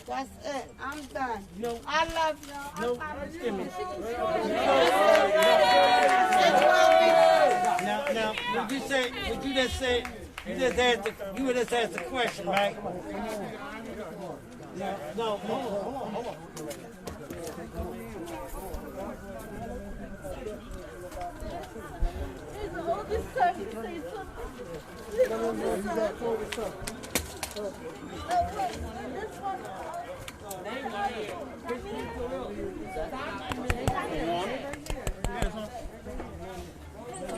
That's it. I'm done. No. I love y'all. No. Now, would you just asked the question, right? No, hold on. All this time you say something. All this time. This one.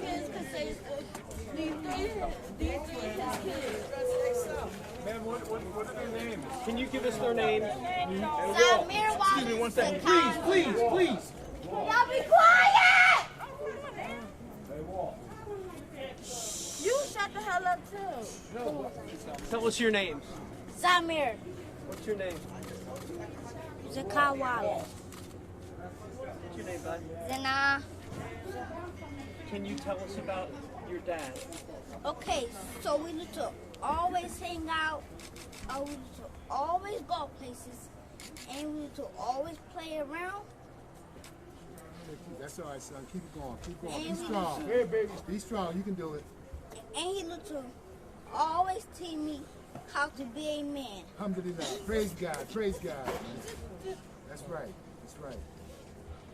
Kids can say these kids. Man, what are their names? Can you give us their names? Excuse me 1 second. Please. Y'all be quiet! You shut the hell up too. Tell us your names. Samir. What's your name? Zakar Wallace. What's your name, bud? Zana. Can you tell us about your dad? Okay, so we need to always hang out, we need to always go places, and we need to always play around. That's all right, son. Keep it going. Keep going. And Be strong. Hey, baby. Be strong. You can do it. And he need to always teach me how to be a man. Alhamdulillah. Praise God. Praise God. That's right. That's right.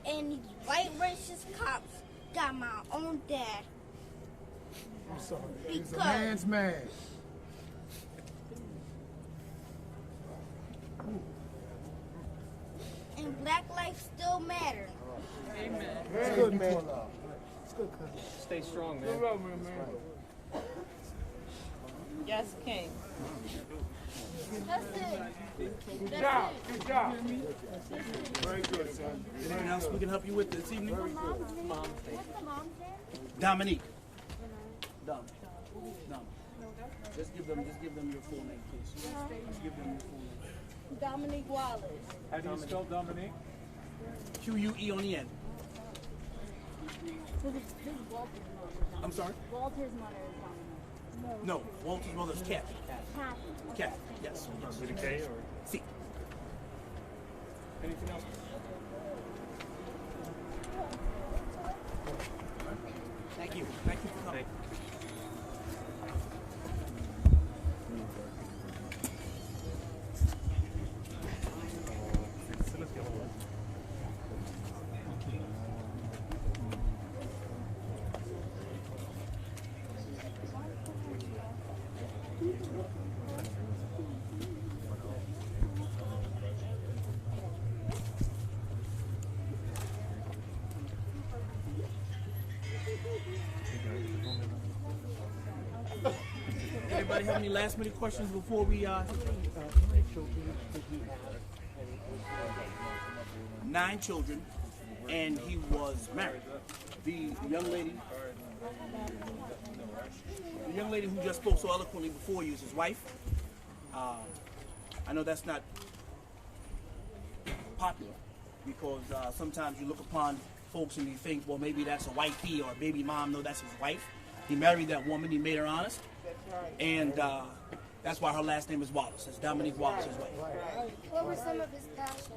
And these white racist cops got my own dad. I'm sorry. He's a man's man. And black life still matters. Amen. It's good, man. It's good, cousin. Stay strong, man. Yes, King. That's it. Good job. Very good, son. Anything else we can help you with this evening? What's the mom's name? Dominique. Dom. Just give them your full name, please. Just give them your full name. Dominique Wallace. How do you spell Dominique? Q-U-E on the end. I'm sorry? Walter's mother is Dominique. No, Walter's mother's Kathy. Kathy, yes. With a K or? C. Anything else? Thank you. Thank you for coming. Anybody have any last minute questions before we 9 children, and he was married. The young lady who just spoke so eloquently before you is his wife. I know that's not popular because sometimes you look upon folks and you think, well, maybe that's a wifey or baby mom. No, that's his wife. He married that woman. He made her honest. And that's why her last name is Wallace. It's Dominique Wallace, his wife. What were some of his passions?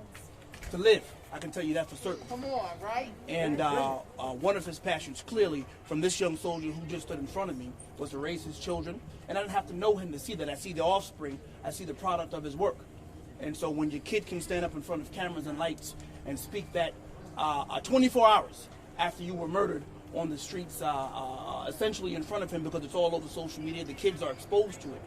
To live. I can tell you that for certain. Come on, right? And one of his passions, clearly, from this young soldier who just stood in front of me, was to raise his children. And I didn't have to know him to see that. I see the offspring. I see the product of his work. And so when your kid can stand up in front of cameras and lights and speak that 24 hours after you were murdered on the streets, essentially in front of him, because it's all over social media, the kids are exposed to it.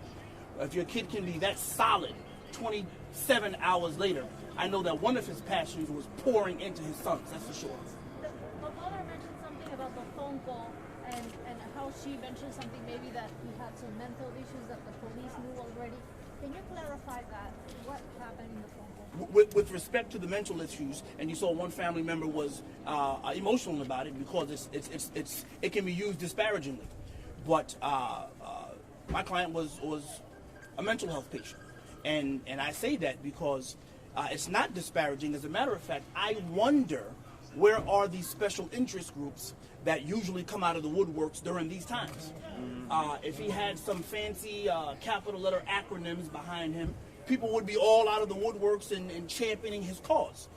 If your kid can be that solid 27 hours later, I know that one of his passions was pouring into his sons, that's for sure. My mother mentioned something about the phone call and how she mentioned something maybe that he had some mental issues that the police knew already. Can you clarify that? What happened in the phone call? With respect to the mental issues, and you saw one family member was emotional about it because it can be used disparagingly. But my client was a mental health patient, and I say that because it's not disparaging. As a matter of fact, I wonder where are these special interest groups that usually come out of the woodworks during these times. If he had some fancy capital letter acronyms behind him, people would be all out of the woodworks and championing his cause.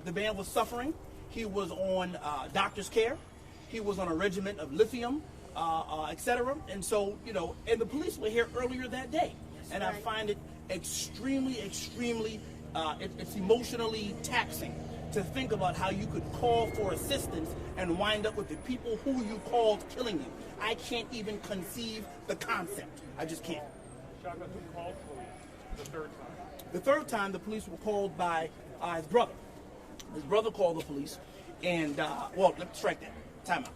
The man was suffering. He was on doctor's care. He was on a regimen of lithium, etc. And so, you know, and the police were here earlier that day. And I find it extremely, extremely, it's emotionally taxing to think about how you could call for assistance and wind up with the people who you called killing you. I can't even conceive the concept. I just can't. Shaka, who called police the third time? The third time, the police were called by his brother. His brother called the police, and, well, let's strike that. Time out.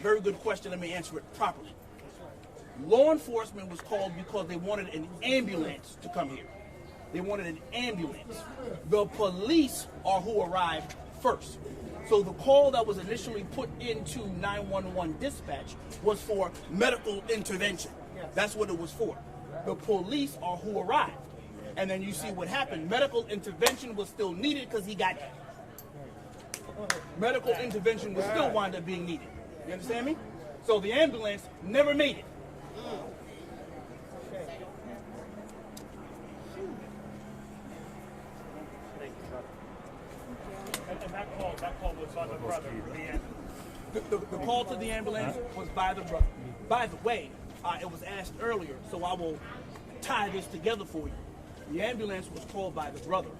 Very good question. Let me answer it properly. Law enforcement was called because they wanted an ambulance to come here. They wanted an ambulance. The police are who arrived first. So the call that was initially put into 911 dispatch was for medical intervention. That's what it was for. The police are who arrived. And then you see what happened. Medical intervention was still needed because he got hit. Medical intervention was still wound up being needed. You understand me? So the ambulance never made it. And that call was by the brother for the end. The call to the ambulance was by the brother. By the way, it was asked earlier, so I will tie this together for you. The ambulance was called by the brother,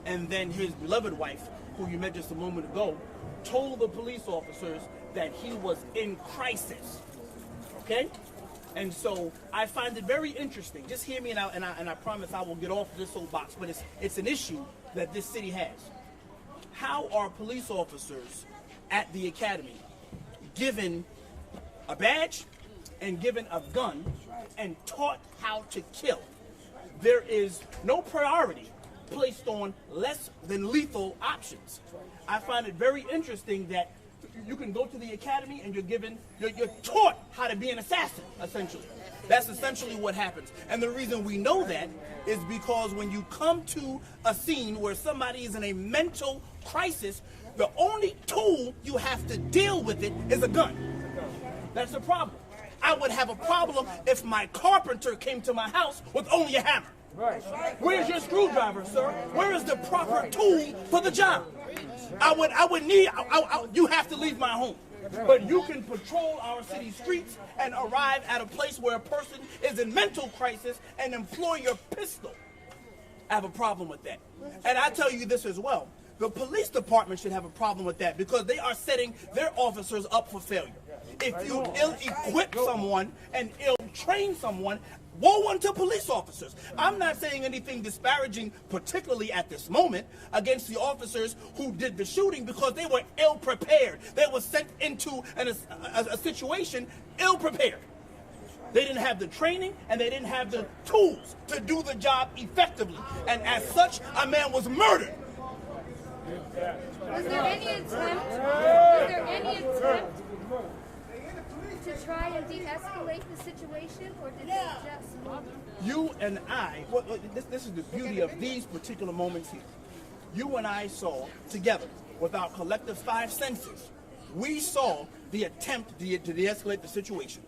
and then his beloved wife, who you met just a moment ago, told the police officers that he was in crisis. Okay? And so I find it very interesting. Just hear me, and I promise I will get off this soapbox, but it's an issue that this city has. How are police officers at the academy given a badge and given a gun and taught how to kill? There is no priority placed on less than lethal options. I find it very interesting that you can go to the academy and you're taught how to be an assassin, essentially. That's essentially what happens. And the reason we know that is because when you come to a scene where somebody is in a mental crisis, the only tool you have to deal with it is a gun. That's the problem. I would have a problem if my carpenter came to my house with only a hammer. Right. Where's your screwdriver, sir? Where is the proper tool for the job? You have to leave my home. But you can patrol our city streets and arrive at a place where a person is in mental crisis and employ your pistol. I have a problem with that. And I tell you this as well. The police department should have a problem with that because they are setting their officers up for failure. If you ill-equip someone and ill-train someone, woe unto police officers. I'm not saying anything disparaging, particularly at this moment, against the officers who did the shooting because they were ill-prepared. They were sent into a situation ill-prepared. They didn't have the training and they didn't have the tools to do the job effectively. And as such, a man was murdered. Was there any attempt to try and de-escalate the situation, or did they just move? You and I, this is the beauty of these particular moments here. You and I saw together, with our collective five senses, we saw the attempt to de-escalate the situation,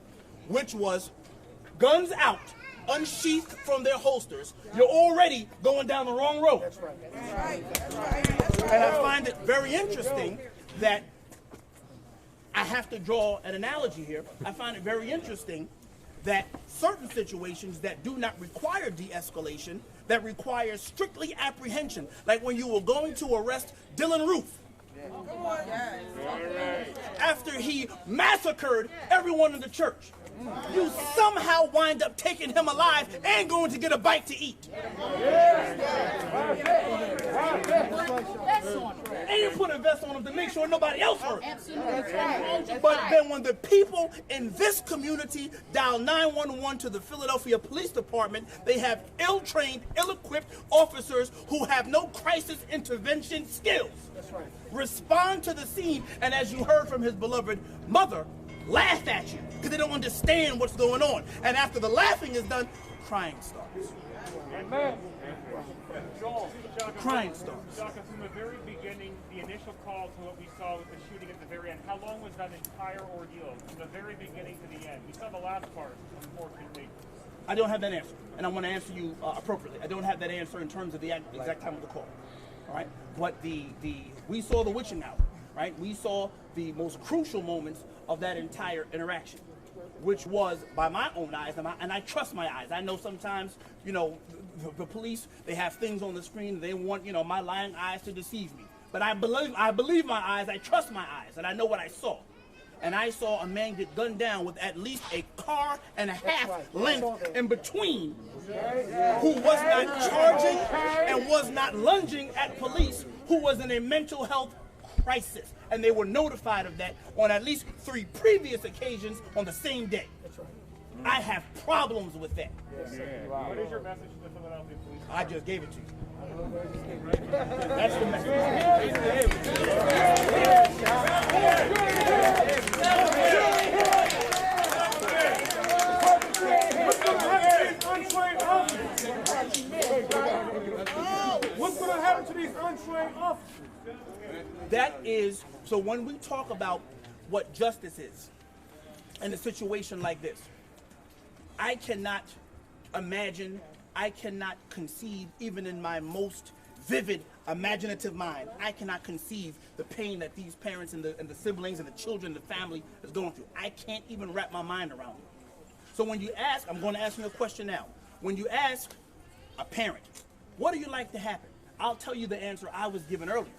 which was guns out, unsheathed from their holsters. You're already going down the wrong road. That's right. That's right. That's right. That's right. And I find it very interesting that I have to draw an analogy here. I find it very interesting that certain situations that do not require de-escalation, that require strictly apprehension, like when you were going to arrest Dylan Roof, after he massacred everyone in the church. You somehow wind up taking him alive and going to get a bite to eat. And you put a vest on him to make sure nobody else hurt. But then when the people in this community dial 911 to the Philadelphia Police Department, they have ill-trained, ill-equipped officers who have no crisis intervention skills. Respond to the scene, and as you heard from his beloved mother, laugh at you because they don't understand what's going on. And after the laughing is done, crying starts. Amen. Joel, Crying starts. Shaka, from the very beginning, the initial call to what we saw with the shooting at the very end, how long was that entire ordeal? From the very beginning to the end? We saw the last part, unfortunately. I don't have that answer, and I want to answer you appropriately. I don't have that answer in terms of the exact time of the call. All right, but we saw the witching hour, right? We saw the most crucial moments of that entire interaction, which was by my own eyes, and I trust my eyes. I know sometimes, you know, the police, they have things on the screen, they want, you know, my lying eyes to deceive me. But I believe my eyes, I trust my eyes, and I know what I saw. And I saw a man get gunned down with at least a car and a half length in between, who was not charging and was not lunging at police, who was in a mental health crisis. And they were notified of that on at least 3 previous occasions on the same day. I have problems with that. What is your message to the Philadelphia police? I just gave it to you. That's the message. What's going to happen to these untrained officers? That is, so when we talk about what justice is in a situation like this, I cannot imagine, I cannot conceive, even in my most vivid, imaginative mind, I cannot conceive the pain that these parents and the siblings and the children, the family is going through. I can't even wrap my mind around it. So when you ask, I'm going to ask you a question now. When you ask a parent, what do you like to happen? I'll tell you the answer I was given earlier.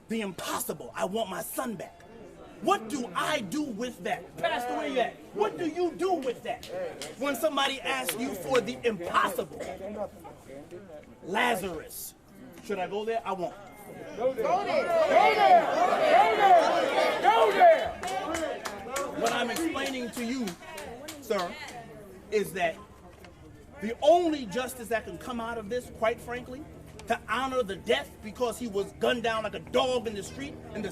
The impossible. I want my son back. What do I do with that? Pastor, where you at? What do you do with that? When somebody asks you for the impossible. Lazarus. Should I go there? I won't. Go there. Go there. Go there. Go there. What I'm explaining to you, sir, is that the only justice that can come out of this, quite frankly, to honor the death because he was gunned down like a dog in the street, in the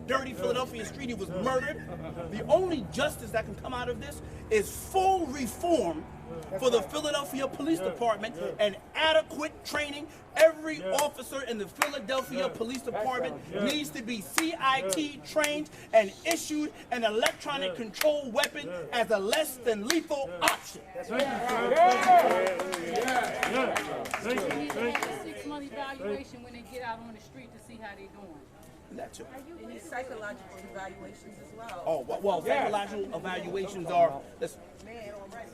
dirty Philadelphia street, he was murdered. The only justice that can come out of this is full reform for the Philadelphia Police Department and adequate training. Every officer in the Philadelphia Police Department needs to be CIT trained and issued an electronic control weapon as a less than lethal option. Evaluation when they get out on the street to see how they're doing. That too. They need psychological evaluations as well. Oh, well, psychological evaluations are,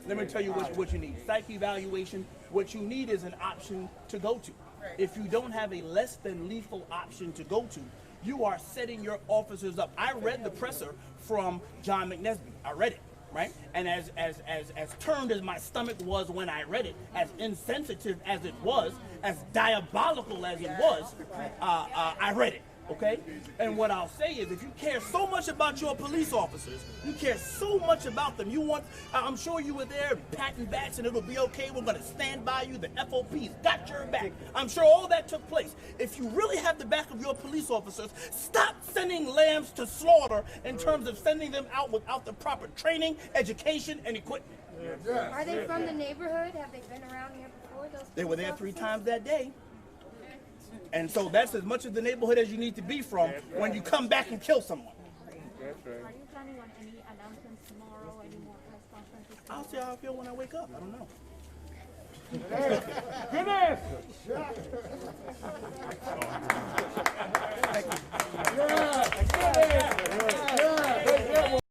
let me tell you what you need. Psych evaluation, what you need is an option to go to. If you don't have a less than lethal option to go to, you are setting your officers up. I read the presser from John McNesby. I read it. Right? And as turned as my stomach was when I read it, as insensitive as it was, as diabolical as it was, I read it. Okay? And what I'll say is, if you care so much about your police officers, you care so much about them, you want, I'm sure you were there patting backs and it'll be okay, we're going to stand by you, the FOP's got your back. I'm sure all that took place. If you really have the back of your police officers, stop sending lambs to slaughter in terms of sending them out without the proper training, education, and equipment. Are they from the neighborhood? Have they been around here before? They were there 3 times that day. And so that's as much of the neighborhood as you need to be from when you come back and kill someone. Are you planning on any announcements tomorrow, any more press conferences? I'll see how I feel when I wake up. I don't know. Good answer. Thank you. Yeah, good answer. Yeah.